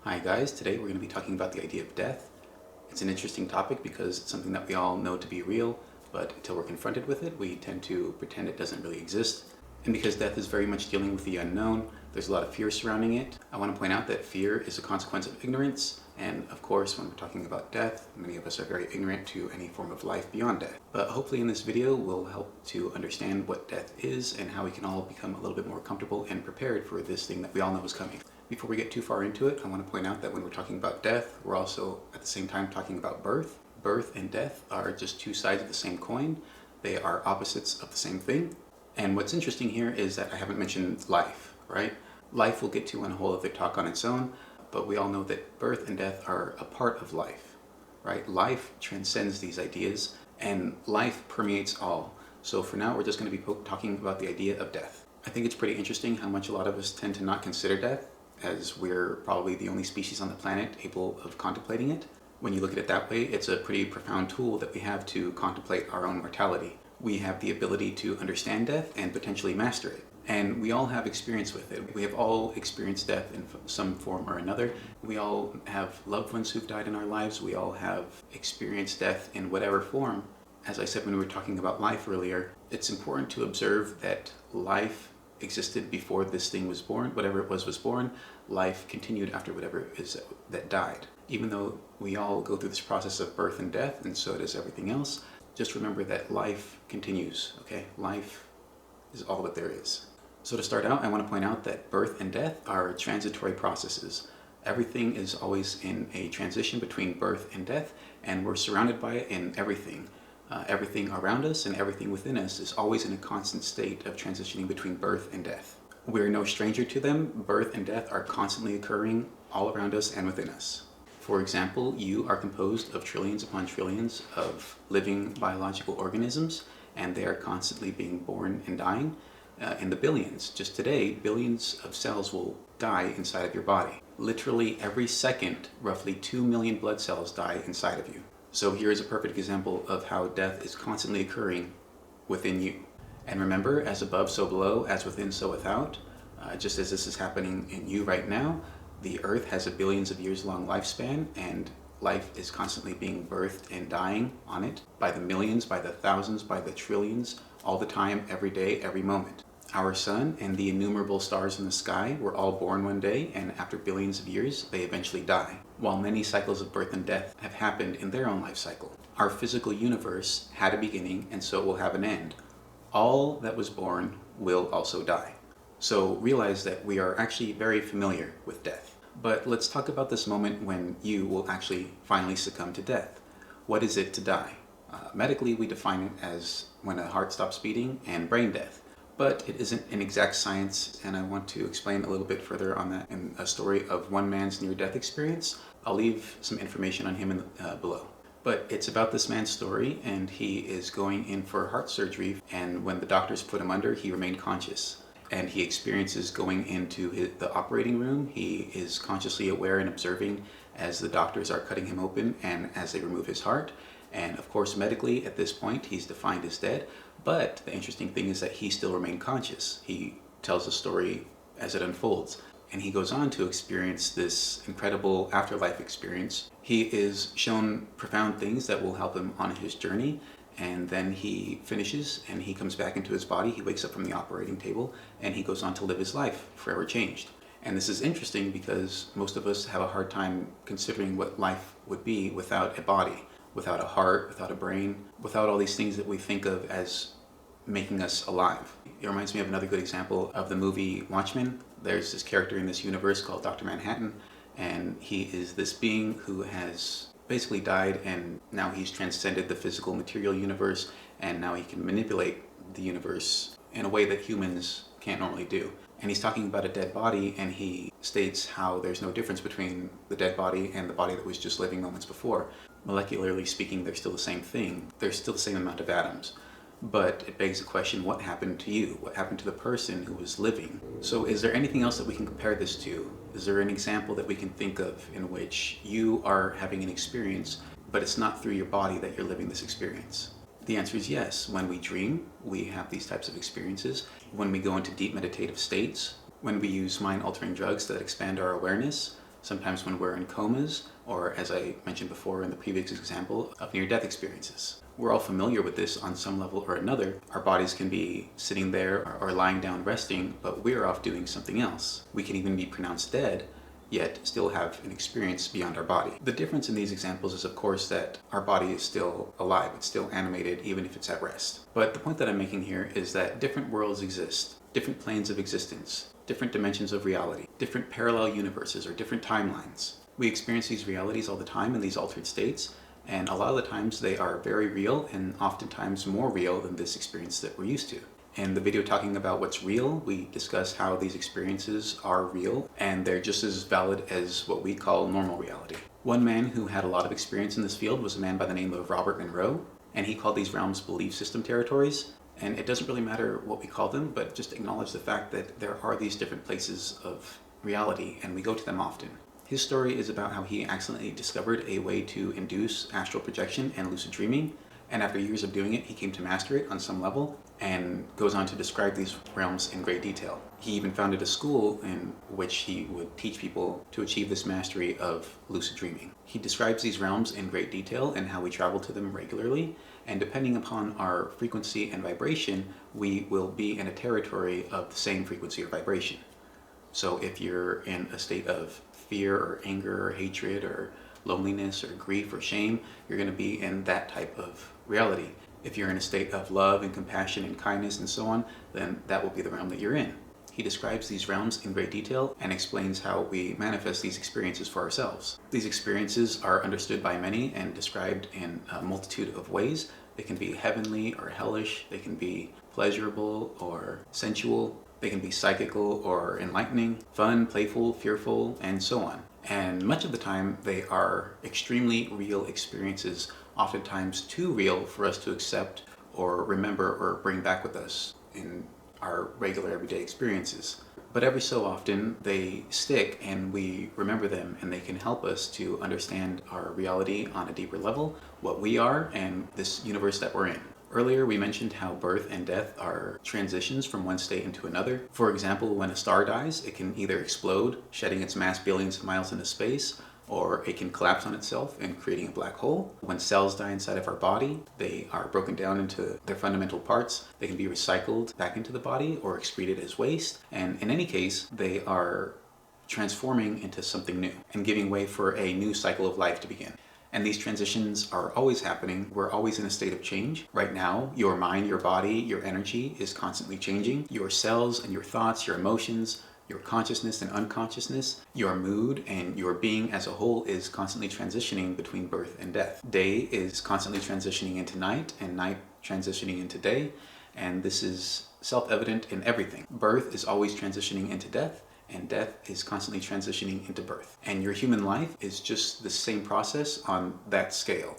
Hi guys, today we're going to be talking about the idea of death. It's an interesting topic because it's something that we all know to be real, but until we're confronted with it, we tend to pretend it doesn't really exist. And because death is very much dealing with the unknown, there's a lot of fear surrounding it. I want to point out that fear is a consequence of ignorance, and of course, when we're talking about death, many of us are very ignorant to any form of life beyond death. But hopefully in this video, we'll help to understand what death is and how we can all become a little bit more comfortable and prepared for this thing that we all know is coming. Before we get too far into it, I want to point out that when we're talking about death, we're also at the same time talking about birth. Birth and death are just two sides of the same coin. They are opposites of the same thing. And what's interesting here is that I haven't mentioned life, right? Life we'll get to in a whole other talk on its own, but we all know that birth and death are a part of life, right? Life transcends these ideas, and life permeates all. So for now, we're just going to be talking about the idea of death. I think it's pretty interesting how much a lot of us tend to not consider death, as we're probably the only species on the planet able of contemplating it. When you look at it that way, it's a pretty profound tool that we have to contemplate our own mortality. We have the ability to understand death and potentially master it. And we all have experience with it. We have all experienced death in some form or another. We all have loved ones who've died in our lives. We all have experienced death in whatever form. As I said when we were talking about life earlier, it's important to observe that life existed before this thing was born. Whatever it was born. Life continued after whatever it is that died. Even though we all go through this process of birth and death, and so does everything else, just remember that life continues, okay? Life is all that there is. So to start out, I want to point out that birth and death are transitory processes. Everything is always in a transition between birth and death, and we're surrounded by it in everything. Everything around us and everything within us is always in a constant state of transitioning between birth and death. We're no stranger to them. Birth and death are constantly occurring all around us and within us. For example, you are composed of trillions upon trillions of living biological organisms, and they are constantly being born and dying. In the billions, just today, billions of cells will die inside of your body. Literally every second, roughly 2 million blood cells die inside of you. So here is a perfect example of how death is constantly occurring within you. And remember, as above, so below, as within, so without. Just as this is happening in you right now, the earth has a billions of years long lifespan, and life is constantly being birthed and dying on it by the millions, by the thousands, by the trillions, all the time, every day, every moment. Our sun and the innumerable stars in the sky were all born one day, and after billions of years, they eventually die, while many cycles of birth and death have happened in their own life cycle. Our physical universe had a beginning, and so it will have an end. All that was born will also die. So realize that we are actually very familiar with death. But let's talk about this moment when you will actually finally succumb to death. What is it to die? Medically, we define it as when a heart stops beating and brain death. But it isn't an exact science, and I want to explain a little bit further on that in a story of one man's near-death experience. I'll leave some information on him below. But it's about this man's story, and he is going in for heart surgery, and when the doctors put him under, he remained conscious. And he experiences going into the operating room. He is consciously aware and observing as the doctors are cutting him open and as they remove his heart. And of course, medically, at this point, he's defined as dead. But the interesting thing is that he still remained conscious. He tells the story as it unfolds. And he goes on to experience this incredible afterlife experience. He is shown profound things that will help him on his journey. And then he finishes and he comes back into his body. He wakes up from the operating table and he goes on to live his life forever changed. And this is interesting because most of us have a hard time considering what life would be without a body, without a heart, without a brain, without all these things that we think of as making us alive. It reminds me of another good example of the movie Watchmen. There's this character in this universe called Dr. Manhattan, and he is this being who has basically died, and now he's transcended the physical material universe, and now he can manipulate the universe in a way that humans can't normally do. And he's talking about a dead body, and he states how there's no difference between the dead body and the body that was just living moments before. Molecularly speaking, they're still the same thing. There's still the same amount of atoms. But it begs the question, what happened to you? What happened to the person who was living? So is there anything else that we can compare this to? Is there an example that we can think of in which you are having an experience, but it's not through your body that you're living this experience? The answer is yes. When we dream, we have these types of experiences. When we go into deep meditative states, when we use mind-altering drugs that expand our awareness, sometimes when we're in comas, or as I mentioned before in the previous example, of near-death experiences. We're all familiar with this on some level or another. Our bodies can be sitting there or lying down resting, but we're off doing something else. We can even be pronounced dead, yet still have an experience beyond our body. The difference in these examples is, of course, that our body is still alive, it's still animated, even if it's at rest. But the point that I'm making here is that different worlds exist, different planes of existence, different dimensions of reality, different parallel universes or different timelines. We experience these realities all the time in these altered states, and a lot of the times they are very real and oftentimes more real than this experience that we're used to. In the video talking about what's real, we discuss how these experiences are real and they're just as valid as what we call normal reality. One man who had a lot of experience in this field was a man by the name of Robert Monroe, and he called these realms belief system territories. And it doesn't really matter what we call them, but just acknowledge the fact that there are these different places of reality and we go to them often. His story is about how he accidentally discovered a way to induce astral projection and lucid dreaming, and after years of doing it, he came to master it on some level and goes on to describe these realms in great detail. He even founded a school in which he would teach people to achieve this mastery of lucid dreaming. He describes these realms in great detail and how we travel to them regularly, and depending upon our frequency and vibration, we will be in a territory of the same frequency or vibration. So if you're in a state of fear or anger or hatred or loneliness or grief or shame, you're going to be in that type of reality. If you're in a state of love and compassion and kindness and so on, then that will be the realm that you're in. He describes these realms in great detail and explains how we manifest these experiences for ourselves. These experiences are understood by many and described in a multitude of ways. They can be heavenly or hellish, they can be pleasurable or sensual, they can be psychical or enlightening, fun, playful, fearful, and so on. And much of the time, they are extremely real experiences, oftentimes too real for us to accept or remember or bring back with us in our regular everyday experiences. But every so often, they stick and we remember them, and they can help us to understand our reality on a deeper level, what we are, and this universe that we're in. Earlier, we mentioned how birth and death are transitions from one state into another. For example, when a star dies, it can either explode, shedding its mass billions of miles into space, or it can collapse on itself and creating a black hole. When cells die inside of our body, they are broken down into their fundamental parts. They can be recycled back into the body or excreted as waste. And in any case, they are transforming into something new and giving way for a new cycle of life to begin. And these transitions are always happening. We're always in a state of change. Right now, your mind, your body, your energy is constantly changing. Your cells and your thoughts, your emotions, your consciousness and unconsciousness, your mood and your being as a whole is constantly transitioning between birth and death. Day is constantly transitioning into night and night transitioning into day. And this is self-evident in everything. Birth is always transitioning into death, and death is constantly transitioning into birth. And your human life is just the same process on that scale.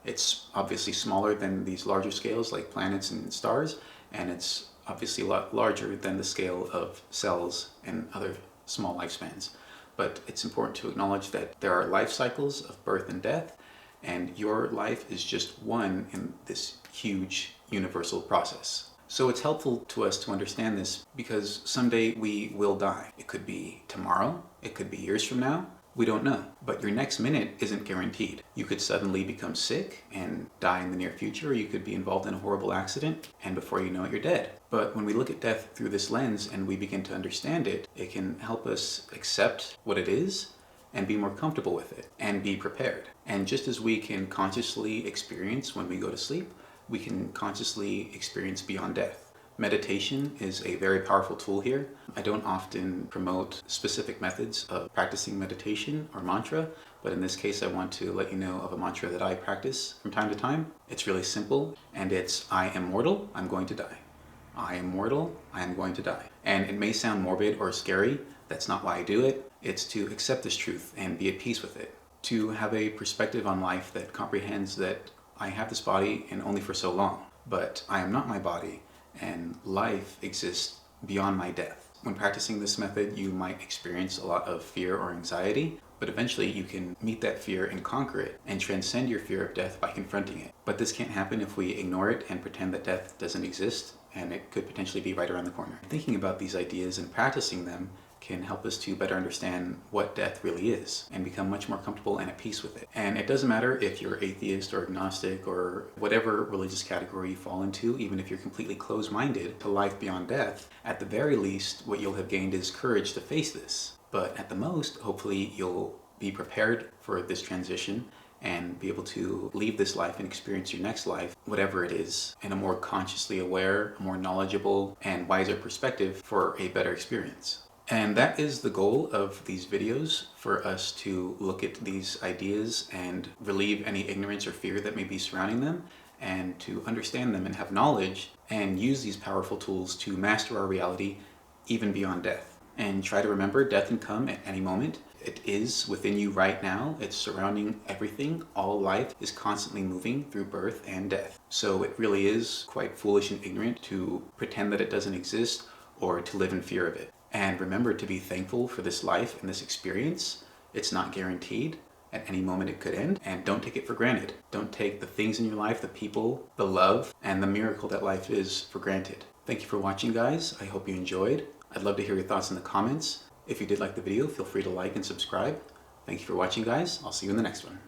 It's obviously smaller than these larger scales like planets and stars, and it's obviously a lot larger than the scale of cells and other small lifespans. But it's important to acknowledge that there are life cycles of birth and death, and your life is just one in this huge universal process. So it's helpful to us to understand this because someday we will die. It could be tomorrow, it could be years from now, we don't know. But your next minute isn't guaranteed. You could suddenly become sick and die in the near future, or you could be involved in a horrible accident, and before you know it, you're dead. But when we look at death through this lens and we begin to understand it, it can help us accept what it is and be more comfortable with it and be prepared. And just as we can consciously experience when we go to sleep, we can consciously experience beyond death. Meditation is a very powerful tool here. I don't often promote specific methods of practicing meditation or mantra, but in this case I want to let you know of a mantra that I practice from time to time. It's really simple, and it's I am mortal, I'm going to die. I am mortal, I am going to die. And it may sound morbid or scary, that's not why I do it. It's to accept this truth and be at peace with it. To have a perspective on life that comprehends that I have this body and only for so long, but I am not my body, and life exists beyond my death. When practicing this method, you might experience a lot of fear or anxiety, but eventually you can meet that fear and conquer it and transcend your fear of death by confronting it. But this can't happen if we ignore it and pretend that death doesn't exist, and it could potentially be right around the corner. Thinking about these ideas and practicing them can help us to better understand what death really is and become much more comfortable and at peace with it. And it doesn't matter if you're atheist or agnostic or whatever religious category you fall into, even if you're completely closed-minded to life beyond death, at the very least, what you'll have gained is courage to face this. But at the most, hopefully you'll be prepared for this transition and be able to leave this life and experience your next life, whatever it is, in a more consciously aware, more knowledgeable, and wiser perspective for a better experience. And that is the goal of these videos, for us to look at these ideas and relieve any ignorance or fear that may be surrounding them, and to understand them and have knowledge and use these powerful tools to master our reality even beyond death. And try to remember, death can come at any moment. It is within you right now. It's surrounding everything. All life is constantly moving through birth and death. So it really is quite foolish and ignorant to pretend that it doesn't exist or to live in fear of it. And remember to be thankful for this life and this experience. It's not guaranteed. At any moment it could end, and don't take it for granted. Don't take the things in your life, the people, the love, and the miracle that life is for granted. Thank you for watching, guys. I hope you enjoyed. I'd love to hear your thoughts in the comments. If you did like the video, feel free to like and subscribe. Thank you for watching, guys. I'll see you in the next one.